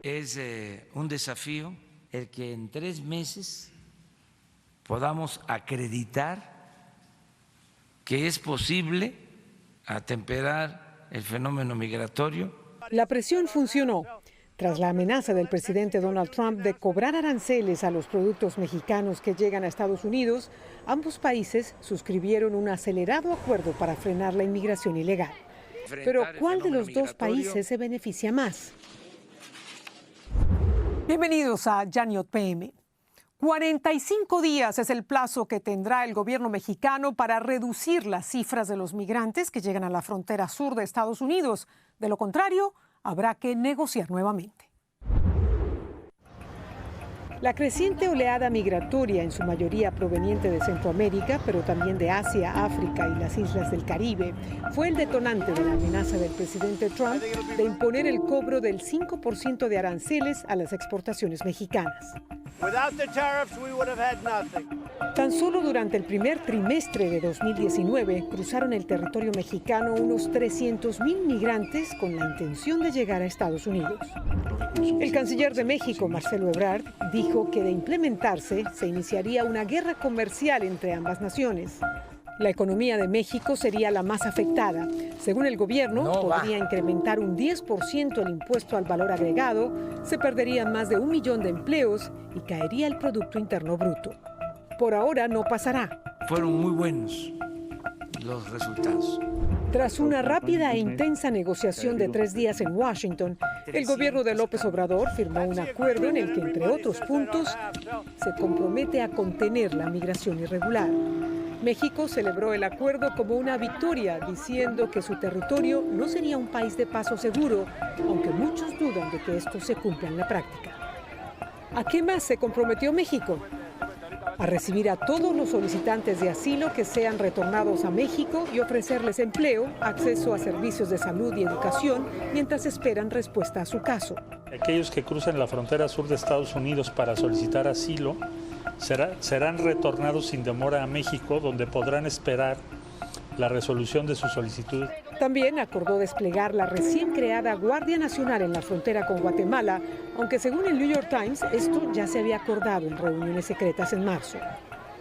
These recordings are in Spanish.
Es un desafío el que en 3 meses podamos acreditar que es posible atemperar el fenómeno migratorio. La presión funcionó. Tras la amenaza del presidente Donald Trump de cobrar aranceles a los productos mexicanos que llegan a Estados Unidos, ambos países suscribieron un acelerado acuerdo para frenar la inmigración ilegal. Pero ¿cuál de los dos países se beneficia más? Bienvenidos a Yaniot PM. 45 días es el plazo que tendrá el gobierno mexicano para reducir las cifras de los migrantes que llegan a la frontera sur de Estados Unidos. De lo contrario, habrá que negociar nuevamente. La creciente oleada migratoria, en su mayoría proveniente de Centroamérica, pero también de Asia, África y las islas del Caribe, fue el detonante de la amenaza del presidente Trump de imponer el cobro del 5% de aranceles a las exportaciones mexicanas. Tan solo durante el primer trimestre de 2019 cruzaron el territorio mexicano unos 300,000 migrantes con la intención de llegar a Estados Unidos. El canciller de México, Marcelo Ebrard, dijo que de implementarse se iniciaría una guerra comercial entre ambas naciones. La economía de México sería la más afectada. Según el gobierno, podría incrementar un 10% el impuesto al valor agregado, se perderían más de 1 millón de empleos y caería el Producto Interno Bruto. Por ahora no pasará. Fueron muy buenos los resultados. Tras una rápida e intensa negociación de 3 días en Washington, el gobierno de López Obrador firmó un acuerdo en el que, entre otros puntos, se compromete a contener la migración irregular. México celebró el acuerdo como una victoria, diciendo que su territorio no sería un país de paso seguro, aunque muchos dudan de que esto se cumpla en la práctica. ¿A qué más se comprometió México? A recibir a todos los solicitantes de asilo que sean retornados a México y ofrecerles empleo, acceso a servicios de salud y educación mientras esperan respuesta a su caso. Aquellos que crucen la frontera sur de Estados Unidos para solicitar asilo serán retornados sin demora a México, donde podrán esperar la resolución de su solicitud. También acordó desplegar la recién creada Guardia Nacional en la frontera con Guatemala, aunque según el New York Times, esto ya se había acordado en reuniones secretas en marzo.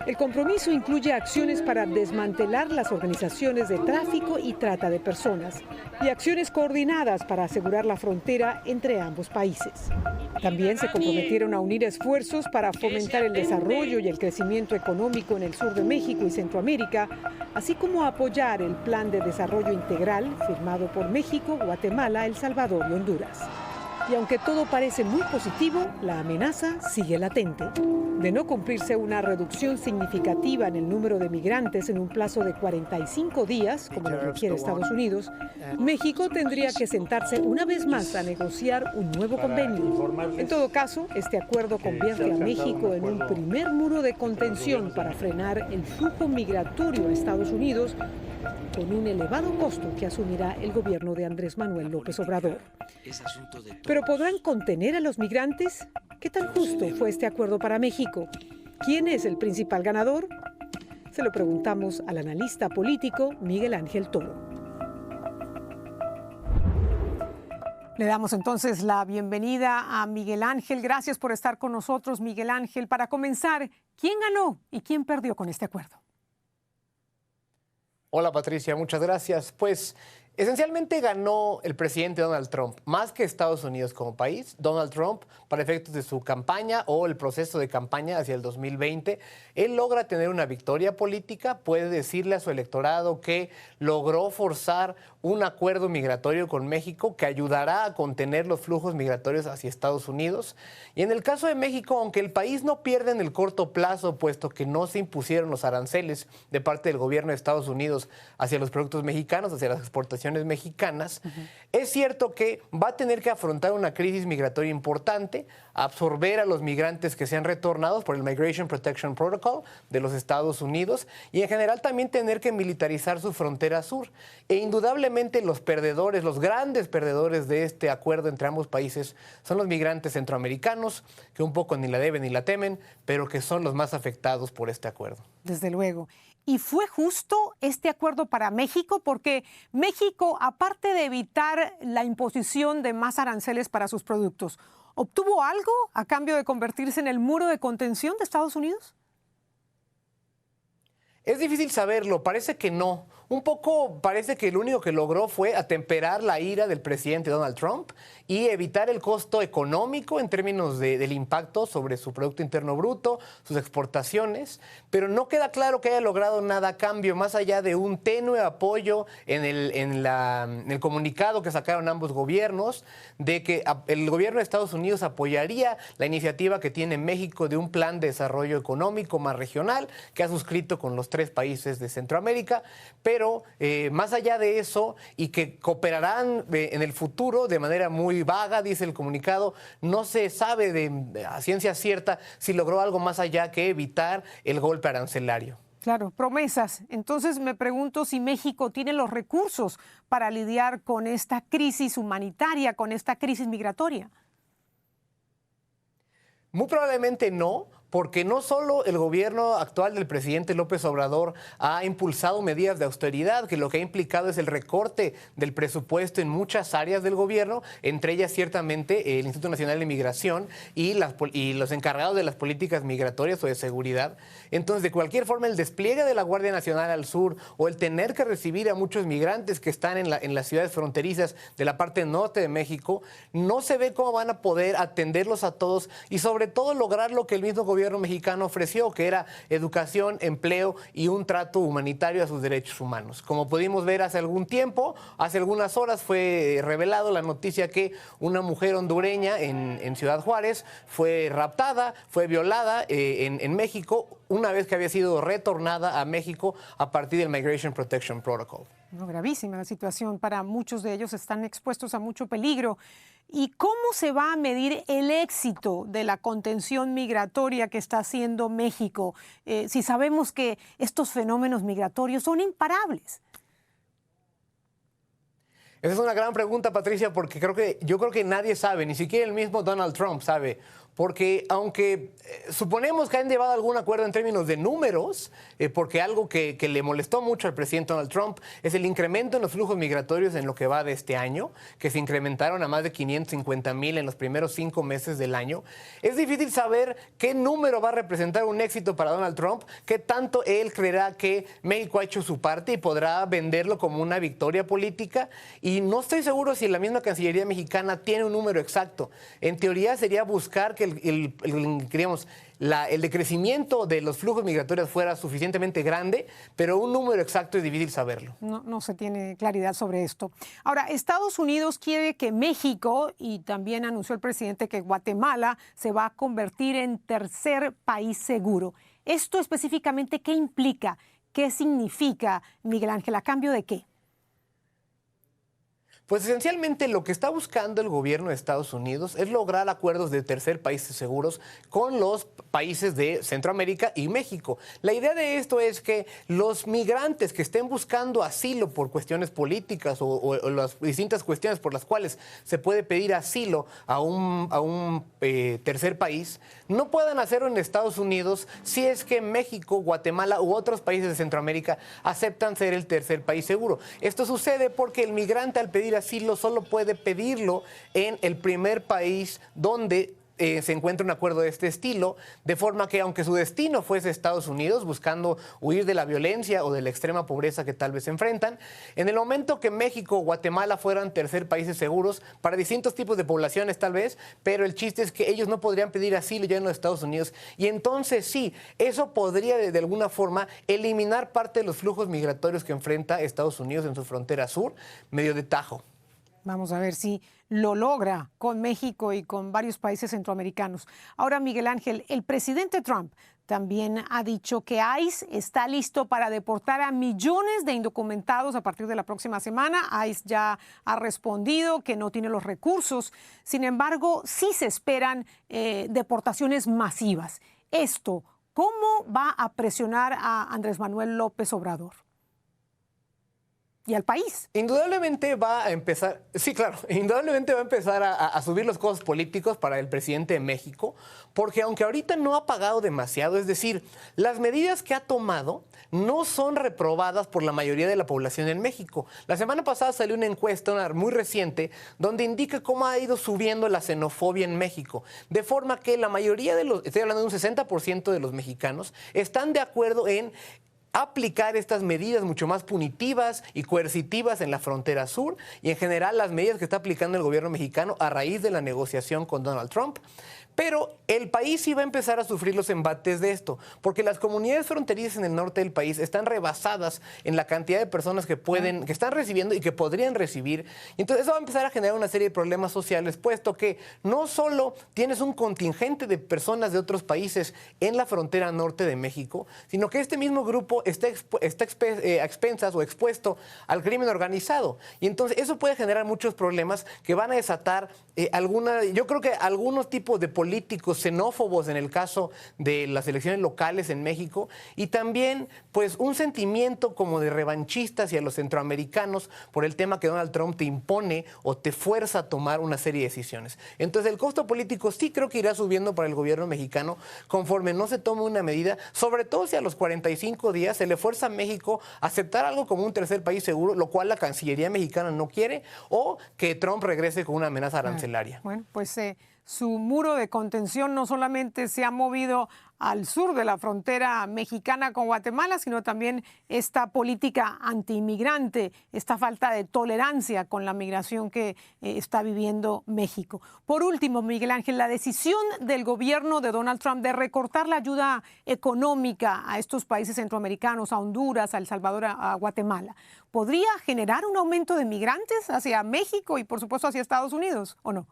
El compromiso incluye acciones para desmantelar las organizaciones de tráfico y trata de personas y acciones coordinadas para asegurar la frontera entre ambos países. También se comprometieron a unir esfuerzos para fomentar el desarrollo y el crecimiento económico en el sur de México y Centroamérica, así como a apoyar el Plan de Desarrollo Integral firmado por México, Guatemala, El Salvador y Honduras. Y aunque todo parece muy positivo, la amenaza sigue latente. De no cumplirse una reducción significativa en el número de migrantes en un plazo de 45 días, como lo requiere Estados Unidos, México tendría que sentarse una vez más a negociar un nuevo convenio. En todo caso, este acuerdo convierte a México en un primer muro de contención para frenar el flujo migratorio a Estados Unidos, con un elevado costo que asumirá el gobierno de Andrés Manuel López Obrador. ¿Pero podrán contener a los migrantes? ¿Qué tan justo fue este acuerdo para México? ¿Quién es el principal ganador? Se lo preguntamos al analista político Miguel Ángel Toro. Le damos entonces la bienvenida a Miguel Ángel. Gracias por estar con nosotros, Miguel Ángel. Para comenzar, ¿quién ganó y quién perdió con este acuerdo? Hola Patricia, muchas gracias. Pues esencialmente ganó el presidente Donald Trump, más que Estados Unidos como país. Donald Trump, para efectos de su campaña o el proceso de campaña hacia el 2020, él logra tener una victoria política, puede decirle a su electorado que logró forzar un acuerdo migratorio con México que ayudará a contener los flujos migratorios hacia Estados Unidos. Y en el caso de México, aunque el país no pierde en el corto plazo, puesto que no se impusieron los aranceles de parte del gobierno de Estados Unidos hacia los productos mexicanos, hacia las exportaciones mexicanas, es cierto que va a tener que afrontar una crisis migratoria importante, absorber a los migrantes que sean retornados por el Migration Protection Protocol de los Estados Unidos y en general también tener que militarizar su frontera sur. E indudablemente los perdedores, los grandes perdedores de este acuerdo entre ambos países son los migrantes centroamericanos, que un poco ni la deben ni la temen, pero que son los más afectados por este acuerdo. Desde luego. ¿Y fue justo este acuerdo para México? Porque México, aparte de evitar la imposición de más aranceles para sus productos, ¿obtuvo algo a cambio de convertirse en el muro de contención de Estados Unidos? Es difícil saberlo, parece que no. Un poco parece que lo único que logró fue atemperar la ira del presidente Donald Trump y evitar el costo económico en términos del impacto sobre su Producto Interno Bruto, sus exportaciones, pero no queda claro que haya logrado nada a cambio, más allá de un tenue apoyo en el comunicado que sacaron ambos gobiernos, de que el gobierno de Estados Unidos apoyaría la iniciativa que tiene México de un plan de desarrollo económico más regional que ha suscrito con los 3 países de Centroamérica, pero más allá de eso, y que cooperarán en el futuro de manera muy vaga, dice el comunicado, no se sabe a ciencia cierta si logró algo más allá que evitar el golpe arancelario. Claro, promesas. Entonces me pregunto si México tiene los recursos para lidiar con esta crisis humanitaria, con esta crisis migratoria. Muy probablemente no, porque no solo el gobierno actual del presidente López Obrador ha impulsado medidas de austeridad, que lo que ha implicado es el recorte del presupuesto en muchas áreas del gobierno, entre ellas ciertamente el Instituto Nacional de Migración y los encargados de las políticas migratorias o de seguridad. Entonces, de cualquier forma, el despliegue de la Guardia Nacional al sur o el tener que recibir a muchos migrantes que están en las ciudades fronterizas de la parte norte de México, no se ve cómo van a poder atenderlos a todos y sobre todo lograr lo que el mismo gobierno mexicano ofreció, que era educación, empleo y un trato humanitario a sus derechos humanos. Como pudimos ver hace algún tiempo, hace algunas horas fue revelado la noticia que una mujer hondureña en Ciudad Juárez fue raptada, fue violada en México, una vez que había sido retornada a México a partir del Migration Protection Protocol. No, gravísima la situación para muchos de ellos, están expuestos a mucho peligro. ¿Y cómo se va a medir el éxito de la contención migratoria que está haciendo México si sabemos que estos fenómenos migratorios son imparables? Esa es una gran pregunta, Patricia, porque yo creo que nadie sabe, ni siquiera el mismo Donald Trump sabe. Porque aunque suponemos que han llevado algún acuerdo en términos de números, porque algo que le molestó mucho al presidente Donald Trump es el incremento en los flujos migratorios en lo que va de este año, que se incrementaron a más de 550,000 en los primeros 5 meses del año. Es difícil saber qué número va a representar un éxito para Donald Trump, qué tanto él creerá que México ha hecho su parte y podrá venderlo como una victoria política. Y no estoy seguro si la misma Cancillería mexicana tiene un número exacto. En teoría sería buscar que el decrecimiento de los flujos migratorios fuera suficientemente grande, pero un número exacto es difícil saberlo. No se tiene claridad sobre esto. Ahora, Estados Unidos quiere que México, y también anunció el presidente que Guatemala se va a convertir en tercer país seguro. ¿Esto específicamente qué implica? ¿Qué significa, Miguel Ángel? ¿A cambio de qué? Pues esencialmente lo que está buscando el gobierno de Estados Unidos es lograr acuerdos de tercer países seguros con los países de Centroamérica y México. La idea de esto es que los migrantes que estén buscando asilo por cuestiones políticas o las distintas cuestiones por las cuales se puede pedir asilo a un tercer país, no puedan hacerlo en Estados Unidos si es que México, Guatemala u otros países de Centroamérica aceptan ser el tercer país seguro. Esto sucede porque el migrante al pedir asilo solo puede pedirlo en el primer país donde se encuentra un acuerdo de este estilo, de forma que aunque su destino fuese Estados Unidos, buscando huir de la violencia o de la extrema pobreza que tal vez enfrentan, en el momento que México o Guatemala fueran tercer países seguros, para distintos tipos de poblaciones tal vez, pero el chiste es que ellos no podrían pedir asilo ya en los Estados Unidos. Y entonces sí, eso podría de alguna forma eliminar parte de los flujos migratorios que enfrenta Estados Unidos en su frontera sur, medio de tajo. Vamos a ver si lo logra con México y con varios países centroamericanos. Ahora, Miguel Ángel, el presidente Trump también ha dicho que ICE está listo para deportar a millones de indocumentados a partir de la próxima semana. ICE ya ha respondido que no tiene los recursos. Sin embargo, sí se esperan deportaciones masivas. Esto, ¿cómo va a presionar a Andrés Manuel López Obrador? y al país. Indudablemente va a empezar, sí, claro, indudablemente va a empezar a subir los costos políticos para el presidente de México, porque aunque ahorita no ha pagado demasiado, es decir, las medidas que ha tomado no son reprobadas por la mayoría de la población en México. La semana pasada salió una encuesta, una muy reciente, donde indica cómo ha ido subiendo la xenofobia en México, de forma que la mayoría de los, estoy hablando de un 60% de los mexicanos, están de acuerdo en aplicar estas medidas mucho más punitivas y coercitivas en la frontera sur y en general las medidas que está aplicando el gobierno mexicano a raíz de la negociación con Donald Trump. Pero el país sí va a empezar a sufrir los embates de esto, porque las comunidades fronterizas en el norte del país están rebasadas en la cantidad de personas que están recibiendo y que podrían recibir. Y entonces eso va a empezar a generar una serie de problemas sociales, puesto que no solo tienes un contingente de personas de otros países en la frontera norte de México, sino que este mismo grupo está a expensas o expuesto al crimen organizado. Y entonces eso puede generar muchos problemas que van a desatar yo creo que algunos tipos de políticos xenófobos en el caso de las elecciones locales en México y también pues un sentimiento como de revanchista hacia los centroamericanos por el tema que Donald Trump te impone o te fuerza a tomar una serie de decisiones. Entonces el costo político sí creo que irá subiendo para el gobierno mexicano conforme no se tome una medida, sobre todo si a los 45 días se le fuerza a México a aceptar algo como un tercer país seguro, lo cual la Cancillería mexicana no quiere, o que Trump regrese con una amenaza arancelaria. Bueno, pues su muro de contención no solamente se ha movido al sur de la frontera mexicana con Guatemala, sino también esta política antiinmigrante, esta falta de tolerancia con la migración que está viviendo México. Por último, Miguel Ángel, la decisión del gobierno de Donald Trump de recortar la ayuda económica a estos países centroamericanos, a Honduras, a El Salvador, a Guatemala, ¿podría generar un aumento de migrantes hacia México y, por supuesto, hacia Estados Unidos, o no?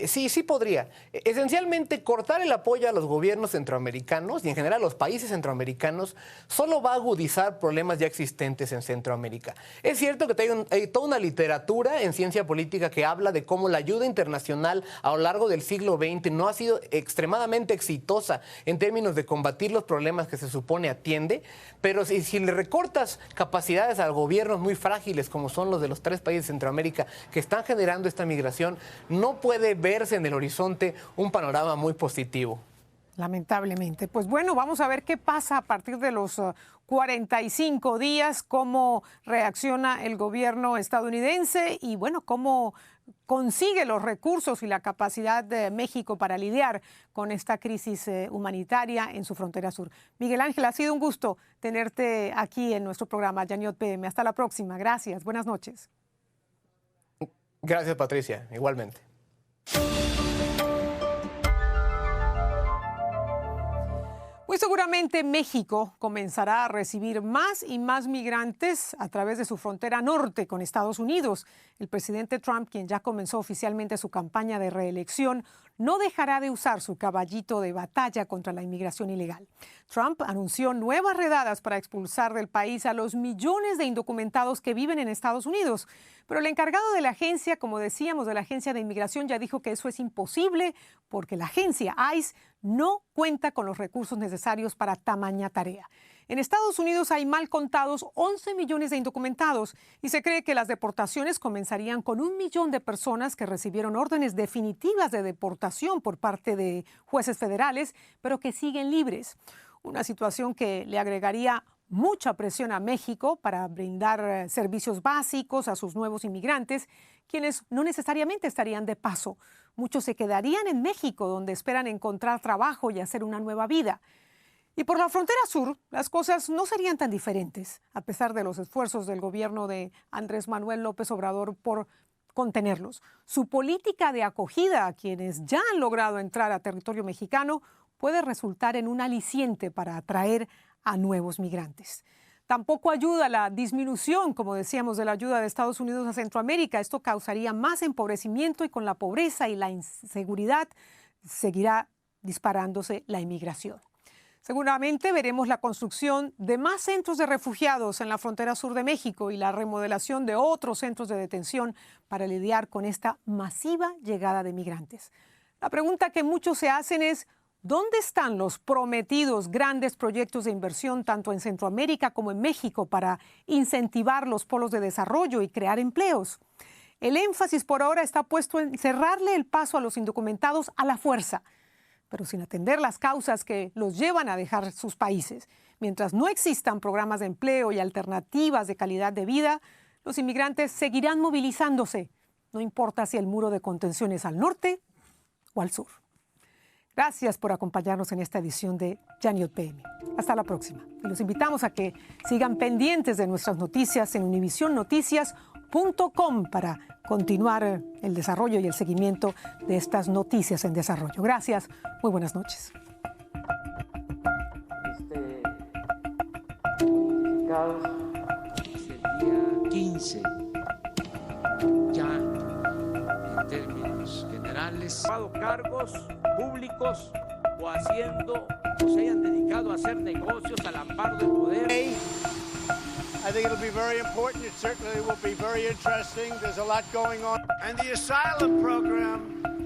Sí podría. Esencialmente, cortar el apoyo a los gobiernos centroamericanos y en general a los países centroamericanos solo va a agudizar problemas ya existentes en Centroamérica. Es cierto que hay toda una literatura en ciencia política que habla de cómo la ayuda internacional a lo largo del siglo XX no ha sido extremadamente exitosa en términos de combatir los problemas que se supone atiende, pero si le recortas capacidades a gobiernos muy frágiles como son los de los 3 países de Centroamérica que están generando esta migración, no puede verse en el horizonte un panorama muy positivo. Lamentablemente. Pues bueno, vamos a ver qué pasa a partir de los 45 días, cómo reacciona el gobierno estadounidense y bueno, cómo consigue los recursos y la capacidad de México para lidiar con esta crisis humanitaria en su frontera sur. Miguel Ángel, ha sido un gusto tenerte aquí en nuestro programa Yaniot PM. Hasta la próxima. Gracias. Buenas noches. Gracias, Patricia. Igualmente. Pues seguramente México comenzará a recibir más y más migrantes a través de su frontera norte con Estados Unidos. El presidente Trump, quien ya comenzó oficialmente su campaña de reelección, no dejará de usar su caballito de batalla contra la inmigración ilegal. Trump anunció nuevas redadas para expulsar del país a los millones de indocumentados que viven en Estados Unidos. Pero el encargado de la agencia, como decíamos, de la Agencia de Inmigración, ya dijo que eso es imposible porque la agencia ICE no cuenta con los recursos necesarios para tamaña tarea. En Estados Unidos hay mal contados 11 millones de indocumentados y se cree que las deportaciones comenzarían con 1 millón de personas que recibieron órdenes definitivas de deportación por parte de jueces federales, pero que siguen libres. Una situación que le agregaría mucha presión a México para brindar servicios básicos a sus nuevos inmigrantes, quienes no necesariamente estarían de paso. Muchos se quedarían en México, donde esperan encontrar trabajo y hacer una nueva vida. Y por la frontera sur, las cosas no serían tan diferentes, a pesar de los esfuerzos del gobierno de Andrés Manuel López Obrador por contenerlos. Su política de acogida a quienes ya han logrado entrar a territorio mexicano puede resultar en un aliciente para atraer a nuevos migrantes. Tampoco ayuda la disminución, como decíamos, de la ayuda de Estados Unidos a Centroamérica. Esto causaría más empobrecimiento y con la pobreza y la inseguridad seguirá disparándose la inmigración. Seguramente veremos la construcción de más centros de refugiados en la frontera sur de México y la remodelación de otros centros de detención para lidiar con esta masiva llegada de migrantes. La pregunta que muchos se hacen es, ¿Dónde están los prometidos grandes proyectos de inversión tanto en Centroamérica como en México para incentivar los polos de desarrollo y crear empleos? El énfasis por ahora está puesto en cerrarle el paso a los indocumentados a la fuerza, pero sin atender las causas que los llevan a dejar sus países. Mientras no existan programas de empleo y alternativas de calidad de vida, los inmigrantes seguirán movilizándose, no importa si el muro de contención es al norte o al sur. Gracias por acompañarnos en esta edición de Ya Ni PM. Hasta la próxima. Y los invitamos a que sigan pendientes de nuestras noticias en univisionnoticias.com para continuar el desarrollo y el seguimiento de estas noticias en desarrollo. Gracias. Muy buenas noches. Modificados desde el día 15, ya en términos generales. Cargos públicos o haciendo o se hayan dedicado a hacer negocios al amparo del poder. I think it'll be very important. It certainly will be very interesting. There's a lot going on. And the asylum program